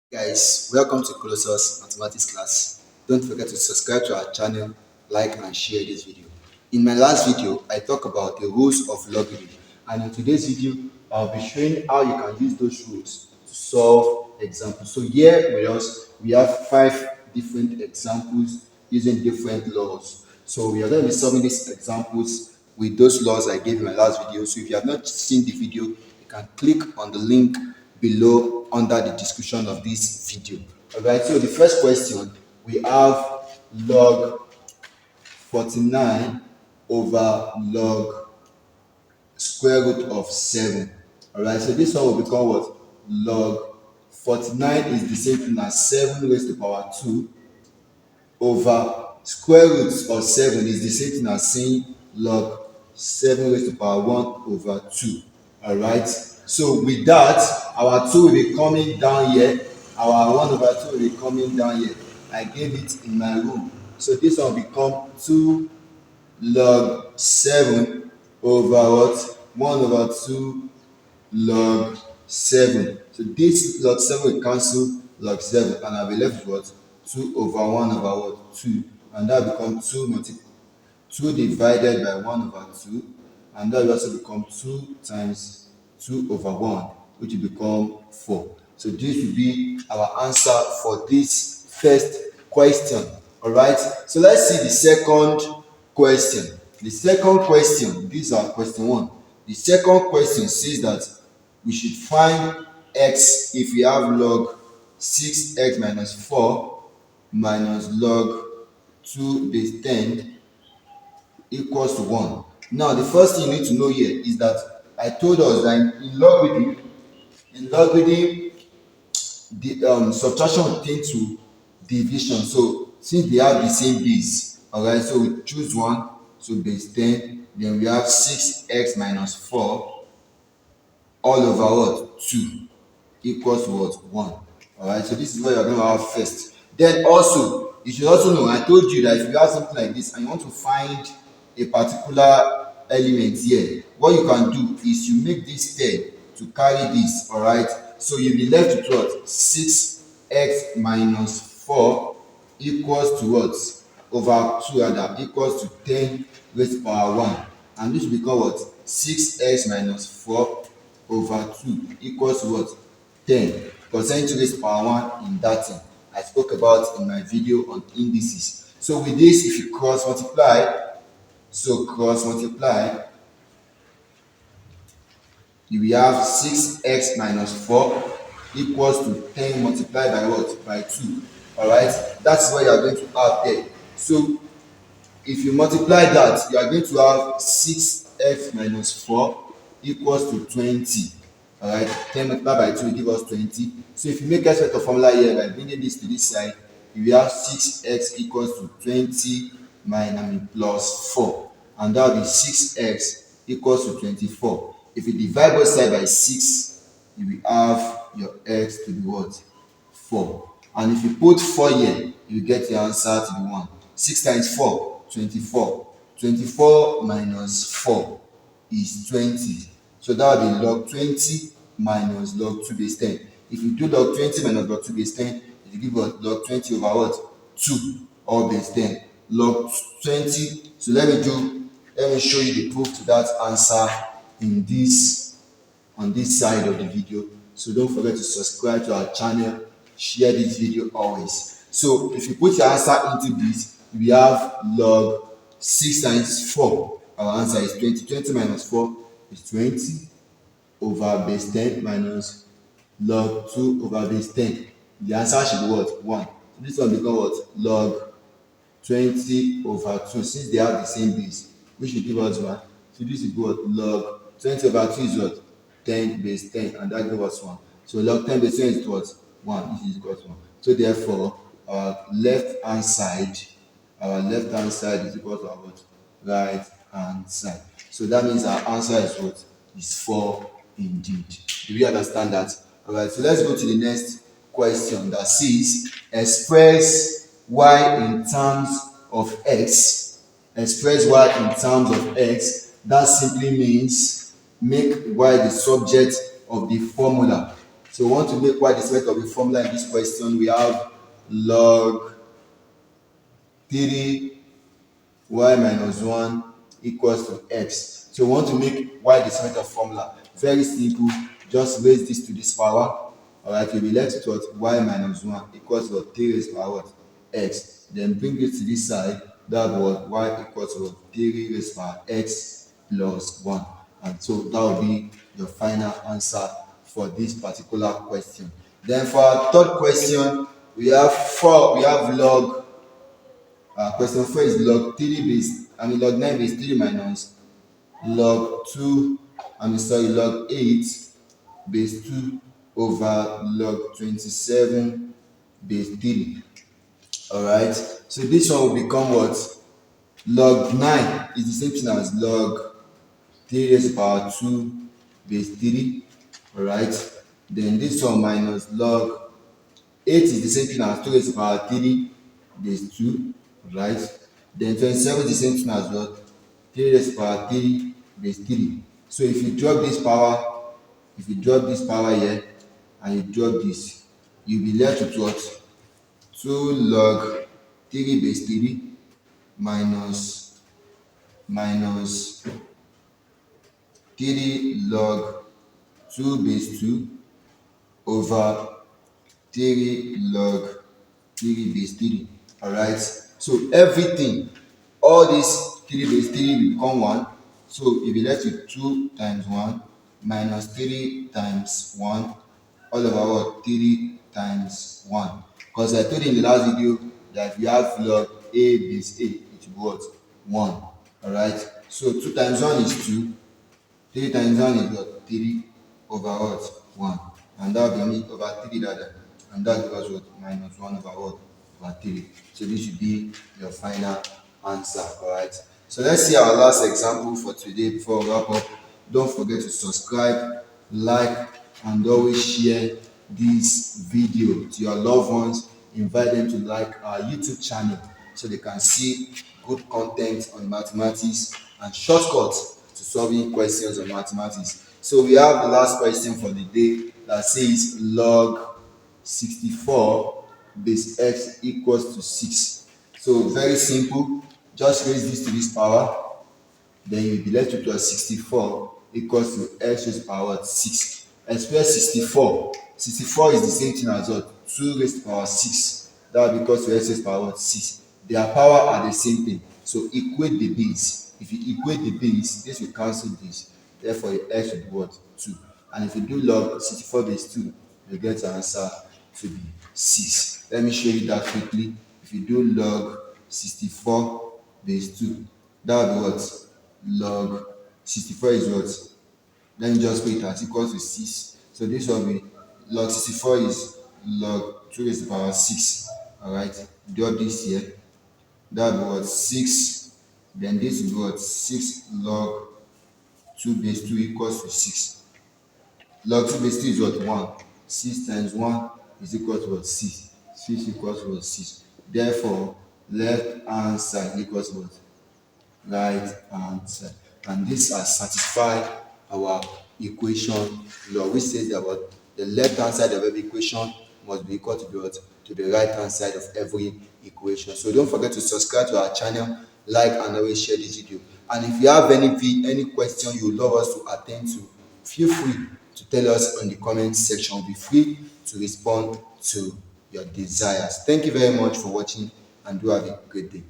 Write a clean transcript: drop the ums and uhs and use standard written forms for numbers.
Guys, welcome to Colossus Mathematics class. Don't forget to subscribe to our channel, like and share this video. In my last video, I talked about the rules of logarithm, and in today's video, I'll be showing how you can use those rules to solve examples. So here with us, we have 5 different examples using different laws. So we are going to be solving these examples with those laws I gave in my last video. So if you have not seen the video, you can click on the link below under the description of this video. Alright, so the first question, we have log 49 over log square root of 7. Alright, so this one will become what? Log 49 is the same thing as 7 raised to the power 2 over square root of 7 is the same thing as saying log 7 raised to the power 1 over 2. Alright, so with that, our 2 will be coming down here, our 1 over 2 will be coming down here. I gave it in my room. So this one will become 2 log 7 over what? 1 over 2 log 7. So this log 7 will cancel log 7 and I'll be left with what? 2 over 1 over what? 2. And that will become 2 divided by 1 over 2. And that will also become 2 times 2 over 1, which will become 4. So this will be our answer for this first question. Alright, so let's see the second question. The second question, these are question 1. The second question says that we should find x if we have log 6x minus 4 minus log 2 base 10 equals to 1. Now, the first thing you need to know here is that I told us that in logarithm, the subtraction will tend to division. So since they have the same base, alright, so we choose 1, so base 10, then we have 6x minus 4 all over what? 2 equals to what? 1. Alright, so this is what you're going to have first. Then also, you should also know, I told you that if you have something like this and you want to find a particular element here, what you can do is you make this 10 to carry this, alright? So you'll be left with what? 6x minus 4 equals to what? Over 2 rather, equals to 10 raised to power 1. And this will become what? 6x minus 4 over 2 equals to what? 10. Because 10 raised to power 1 in that thing I spoke about in my video on indices. So with this, if you cross multiply, you will have 6x minus 4 equals to 10 multiplied by what? By 2. Alright, that's what you are going to have there. So if you multiply that, you are going to have 6x minus 4 equals to 20. Alright, 10 multiplied by 2 will give us 20. So if you make x vector formula here by bringing this to this side, you will have 6x equals to 20 minus plus 4. And that will be 6x equals to 24. If you divide both sides by 6, you will have your x to be what? 4. And if you put 4 here, you get your answer to be 1. 6 times 4, 24. 24 minus 4 is 20. So that will be log 20 minus log 2 base 10. If you do log 20 minus log 2 base 10, it will give us log 20 over what? 2 all base 10. Log 20. So let me show you the proof to that answer in this on this side of the video. So don't forget to subscribe to our channel, share this video always. So if you put your answer into this, we have log 6 times 4. Our answer is 20. 20 minus 4 is 20 over base 10 minus log 2 over base 10. The answer should be what? 1. So this one becomes what? Log 20 over 2. Since they have the same base, which will give us 1. So this is what? Log 20 over 2 is what? 10 base 10, and that gives us 1. So log 10 base 10 is what? 1. This is equal to 1. So therefore, our left hand side is equal to our what? Right hand side. So that means our answer is what? Is 4 indeed. Do we understand that? Alright, so let's go to the next question that says express y in terms of x. Express y in terms of x. That simply means make y the subject of the formula. So we want to make y the square root of the formula in this question. We have log 3 y minus 1 equals to x. So we want to make y the square root of formula. Very simple. Just raise this to this power. Alright, we'll be left with what? Y minus 1 equals to 3 raised by what? X. Then bring it to this side. That was y equals to 3 raised by x plus 1. And so that will be your final answer for this particular question. Then for our third question, we have log. Question 4 is log 9 base 3 minus log 8 base 2 over log 27 base 3. Alright, so this one will become what? Log 9 is the same thing as log 3 raised to the power 2 base 3. Alright, then this one minus log 8 is the same thing as 2 raised to the power 3 base 2. Right, then 27 is the same thing as what? 3 raised to the power 3 base 3. So if you drop this power here and you drop this, you'll be left with what? 2 log 3 base 3 minus 3 log 2 base 2 over 3 log 3 base 3. Alright, so everything, all this 3 base 3 will become 1. So you'll be left with 2 times 1 minus 3 times 1 all over what? 3 times 1. Because I told you in the last video that if you have log a base a, it will be what? 1. Alright, so 2 times 1 is 2. 3 times 1 is what? 3 over what? 1. And that will be over 3 rather. And that becomes what? Minus 1 over what? Over 3. So this should be your final answer. Alright. So let's see our last example for today before we wrap up. Don't forget to subscribe, like, and always share this video to your loved ones. Invite them to like our YouTube channel so they can see good content on mathematics and shortcuts to solving questions on mathematics. So we have the last question for the day that says log 64 base x equals to 6. So very simple. Just raise this to this power. Then you'll be left with 64 equals to x raised to the power 6. Express 64. 64 is the same thing as what? 2 raised to the power 6. That will be equal to x raised to the power 6. Their power are the same thing. So equate the base. If you equate the base, this will cancel this. Therefore, your x will be what? 2. And if you do log 64 base 2, you get the answer to be 6. Let me show you that quickly. If you do log 64 base 2, that will be what? Log 64 is what? Let me just put it as equals to 6. So this will be log 64 is log 2 raised to the power 6. Alright, drop this here. That will be what? 6. Then this will be what? 6 log 2 base 2 equals to 6. Log 2 base 2 is what? 1. 6 times 1 is equal to what? 6. 6 equals to what? 6. Therefore, left hand side equals what? Right hand side. And this has satisfied our equation law, which says that what? The left hand side of every equation must be equal to the what? To the right hand side of every equation. So don't forget to subscribe to our channel, like, and always share this video. And if you have any question you would love us to attend to, feel free to tell us in the comment section. We'll be free to respond to your desires. Thank you very much for watching, and do have a great day.